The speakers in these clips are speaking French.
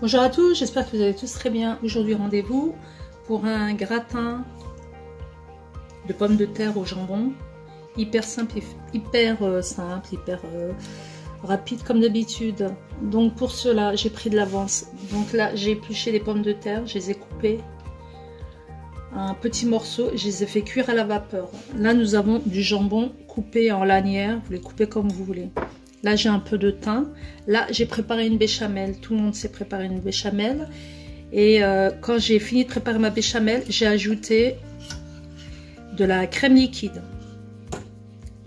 Bonjour à tous, j'espère que vous allez tous très bien. Aujourd'hui, rendez-vous pour un gratin de pommes de terre au jambon. Hyper simple, hyper rapide comme d'habitude. Donc pour cela, j'ai pris de l'avance. Donc là, j'ai épluché les pommes de terre, je les ai coupées en petits morceaux, je les ai fait cuire à la vapeur. Là, nous avons du jambon coupé en lanières, vous les coupez comme vous voulez. Là, j'ai un peu de thym. Là, j'ai préparé une béchamel. Tout le monde sait préparer une béchamel. Et quand j'ai fini de préparer ma béchamel, j'ai ajouté de la crème liquide.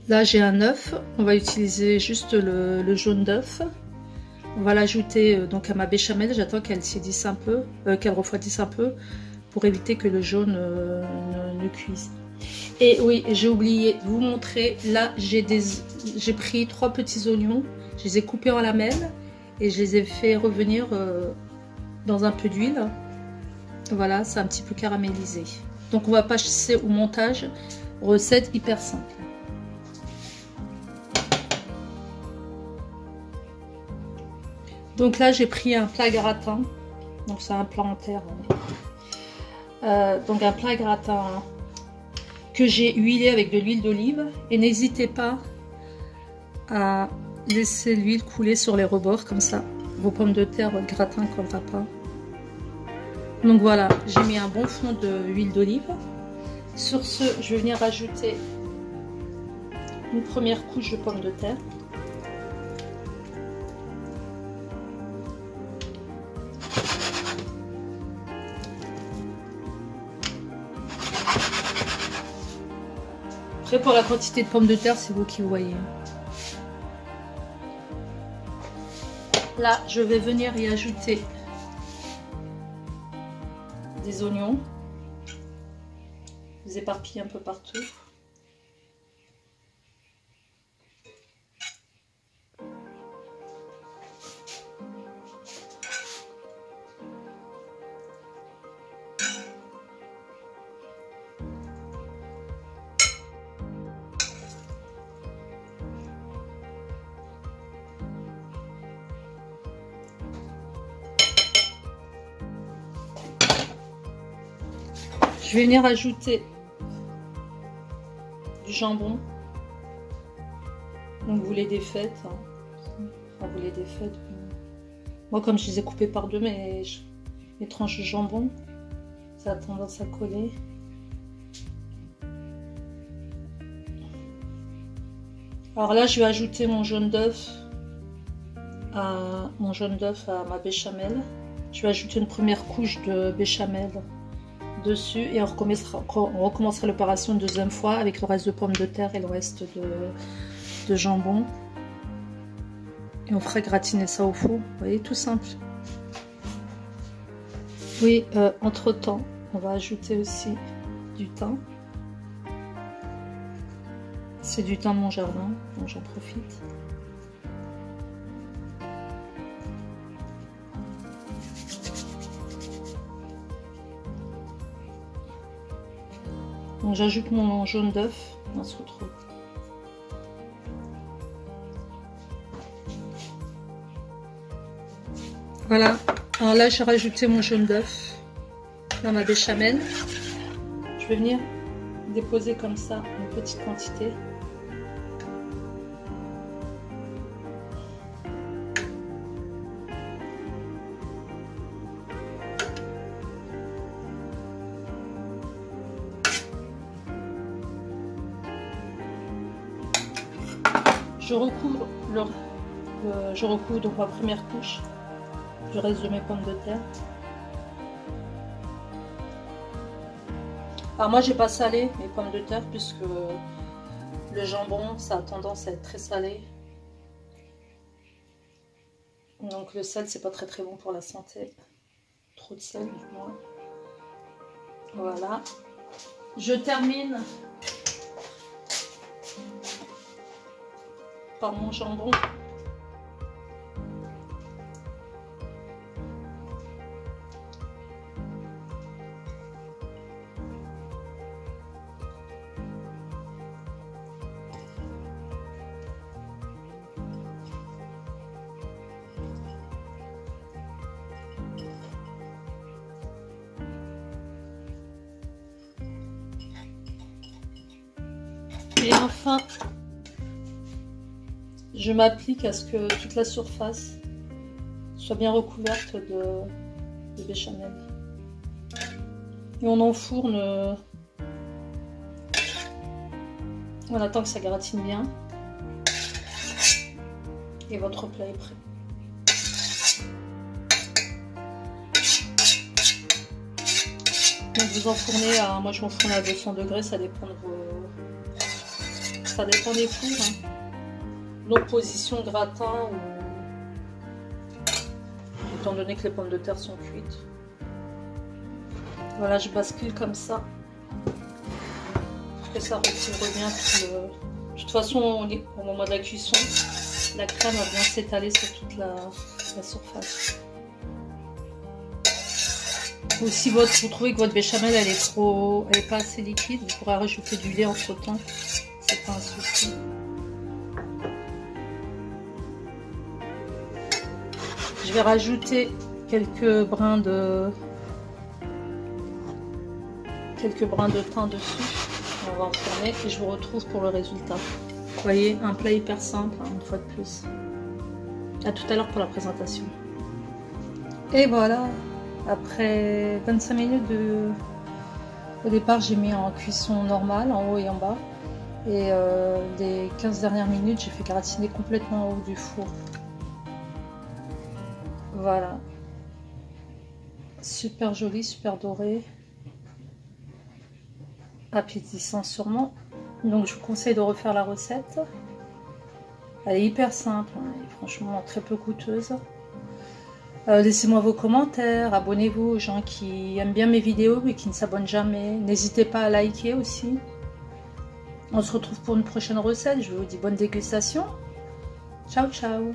Là, j'ai un œuf. On va utiliser juste le jaune d'œuf. On va l'ajouter donc à ma béchamel. J'attends qu'elle tiédisse un peu, qu'elle refroidisse un peu, pour éviter que le jaune ne cuise. Et oui, j'ai oublié de vous montrer, là j'ai pris 3 petits oignons, je les ai coupés en lamelles et je les ai fait revenir dans un peu d'huile. Voilà, c'est un petit peu caramélisé. Donc on va passer au montage, recette hyper simple. Donc là j'ai pris un plat gratin, donc c'est un plat en terre. Donc un plat gratin que j'ai huilé avec de l'huile d'olive, et n'hésitez pas à laisser l'huile couler sur les rebords, comme ça vos pommes de terre, votre gratin ne collera pas. Donc voilà, j'ai mis un bon fond d'huile d'olive. Sur ce, je vais venir rajouter une première couche de pommes de terre. Après, pour la quantité de pommes de terre, c'est vous qui voyez. Là, je vais venir y ajouter des oignons. Je les éparpille un peu partout. Je vais venir ajouter du jambon. Donc vous les défaites. Enfin, vous les défaites. Moi, comme je les ai coupés par deux, mes tranches de jambon, ça a tendance à coller. Alors là, je vais ajouter mon jaune d'œuf à ma béchamel. Je vais ajouter une première couche de béchamel dessus et on recommencera l'opération une deuxième fois avec le reste de pommes de terre et le reste de jambon, et on fera gratiner ça au four. Vous voyez, tout simple. Oui, entre temps on va ajouter aussi du thym. C'est du thym de mon jardin, donc j'en profite. Donc j'ajoute mon jaune d'œuf, on se retrouve. Voilà, alors là j'ai rajouté mon jaune d'œuf dans ma béchamel. Je vais venir déposer comme ça une petite quantité. Je recouvre donc ma première couche du reste de mes pommes de terre. Alors moi j'ai pas salé mes pommes de terre puisque le jambon ça a tendance à être très salé. Donc le sel c'est pas très bon pour la santé. Trop de sel du moins. Voilà. Je termine par mon jambon. Et enfin, je m'applique à ce que toute la surface soit bien recouverte de béchamel. Et on enfourne, on attend que ça gratine bien. Et votre plat est prêt. Donc vous enfournez à, moi je m'enfourne à 200 degrés, ça dépend de vos, ça dépend des fours. Hein. Donc position gratin, étant donné que les pommes de terre sont cuites. Voilà, je bascule comme ça. Et ça recouvre bien tout le... De toute façon, au moment de la cuisson, la crème va bien s'étaler sur toute la surface. Ou si vous trouvez que votre béchamel elle est pas assez liquide, vous pourrez rajouter du lait entre temps. C'est pas un souci. Je vais rajouter quelques brins de thym dessus. On va enfourner et je vous retrouve pour le résultat. Vous voyez, un plat hyper simple, hein, une fois de plus. À tout à l'heure pour la présentation. Et voilà, après 25 minutes au départ, j'ai mis en cuisson normale, en haut et en bas. Et les 15 dernières minutes, j'ai fait gratiner complètement en haut du four. Voilà. Super joli, super doré. Appétissant sûrement. Donc je vous conseille de refaire la recette. Elle est hyper simple, hein, et franchement très peu coûteuse. Laissez-moi vos commentaires, abonnez-vous aux gens qui aiment bien mes vidéos et qui ne s'abonnent jamais. N'hésitez pas à liker aussi. On se retrouve pour une prochaine recette. Je vous dis bonne dégustation. Ciao ciao.